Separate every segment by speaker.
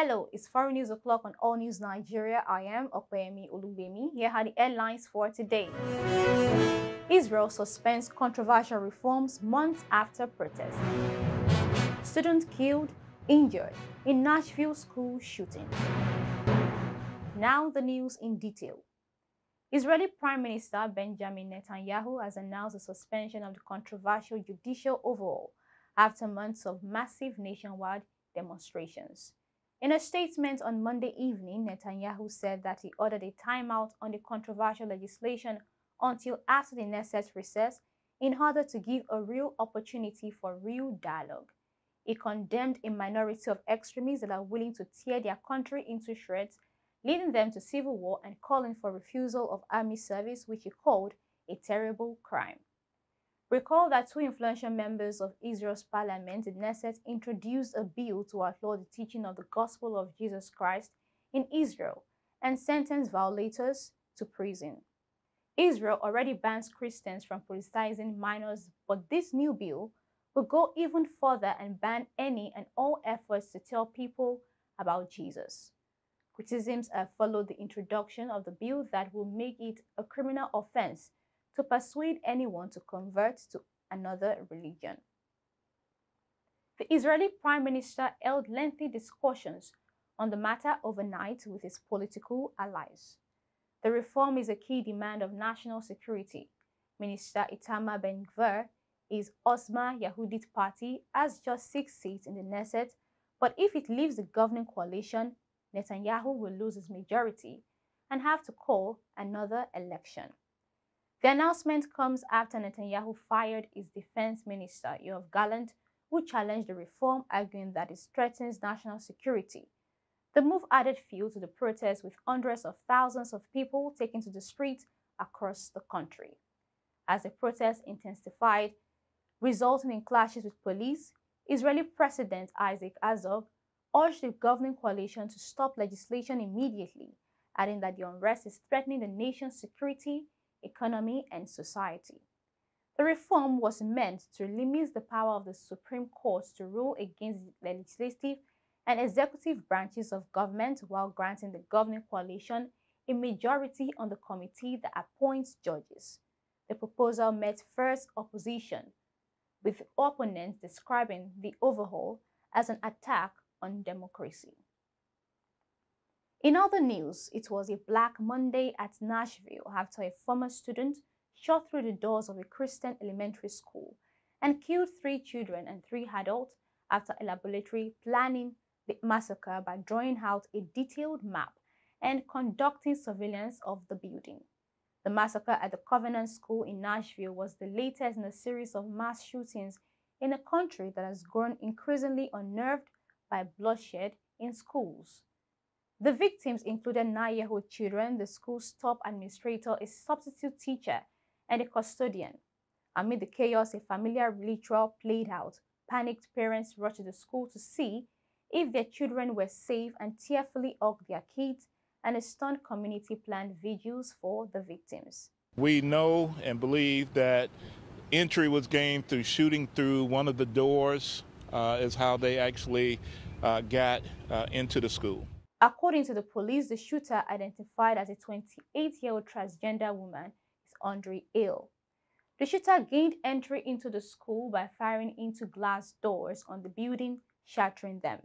Speaker 1: Hello, it's Foreign News O'Clock on All News Nigeria. I am Opeyemi Olubemi. Here are the headlines for today. Israel suspends controversial reforms months after protest. Student killed, injured in Nashville school shooting. Now the news in detail. Israeli Prime Minister Benjamin Netanyahu has announced the suspension of the controversial judicial overhaul after months of massive nationwide demonstrations. In a statement on Monday evening, Netanyahu said that he ordered a timeout on the controversial legislation until after the Knesset recess in order to give a real opportunity for real dialogue. He condemned a minority of extremists that are willing to tear their country into shreds, leading them to civil war, and calling for refusal of army service, which he called a terrible crime. Recall that two influential members of Israel's parliament, the Knesset, introduced a bill to outlaw the teaching of the gospel of Jesus Christ in Israel and sentence violators to prison. Israel already bans Christians from politicizing minors, but this new bill will go even further and ban any and all efforts to tell people about Jesus. Criticisms have followed the introduction of the bill that will make it a criminal offense to persuade anyone to convert to another religion. The Israeli Prime Minister held lengthy discussions on the matter overnight with his political allies. The reform is a key demand of national security. Minister Itamar Ben-Gvir, his Osma Yehudit party, has just 6 seats in the Knesset, but if it leaves the governing coalition, Netanyahu will lose his majority and have to call another election. The announcement comes after Netanyahu fired his defense minister, Yoav Gallant, who challenged the reform, arguing that it threatens national security. The move added fuel to the protests, with hundreds of thousands of people taking to the streets across the country. As the protests intensified, resulting in clashes with police, Israeli President Isaac Herzog urged the governing coalition to stop legislation immediately, adding that the unrest is threatening the nation's security, economy, and society. The reform was meant to limit the power of the Supreme Court to rule against the legislative and executive branches of government, while granting the governing coalition a majority on the committee that appoints judges. The proposal met fierce opposition, with opponents describing the overhaul as an attack on democracy. In other news, it was a Black Monday at Nashville after a former student shot through the doors of a Christian elementary school and killed 3 children and 3 adults after elaborately planning the massacre by drawing out a detailed map and conducting surveillance of the building. The massacre at the Covenant School in Nashville was the latest in a series of mass shootings in a country that has grown increasingly unnerved by bloodshed in schools. The victims included 9-year-old children, the school's top administrator, a substitute teacher, and a custodian. Amid the chaos, a familiar ritual played out. Panicked parents rushed to the school to see if their children were safe and tearfully hugged their kids, and a stunned community planned vigils for the victims.
Speaker 2: We know and believe that entry was gained through shooting through one of the doors, is how they actually got into the school.
Speaker 1: According to the police, the shooter, identified as a 28-year-old transgender woman, is Andre Hill. The shooter gained entry into the school by firing into glass doors on the building, shattering them.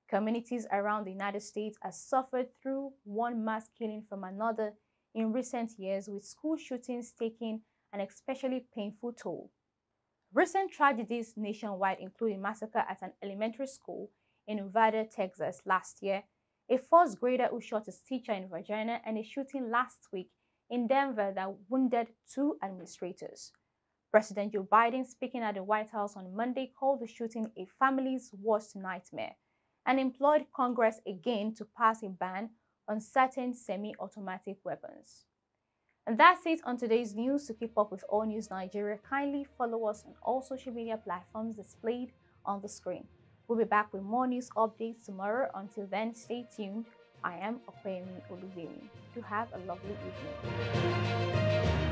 Speaker 1: Communities around the United States have suffered through one mass killing from another in recent years, with school shootings taking an especially painful toll. Recent tragedies nationwide include a massacre at an elementary school in Nevada, Texas last year, a 4th grader who shot his teacher in Virginia, and a shooting last week in Denver that wounded 2 administrators. President Joe Biden, speaking at the White House on Monday, called the shooting a family's worst nightmare and implored Congress again to pass a ban on certain semi-automatic weapons. And that's it on today's news. To keep up with All News Nigeria, kindly follow us on all social media platforms displayed on the screen. We'll be back with more news updates tomorrow. Until then, stay tuned. I am Opeyemi Olubemi. Do have a lovely evening.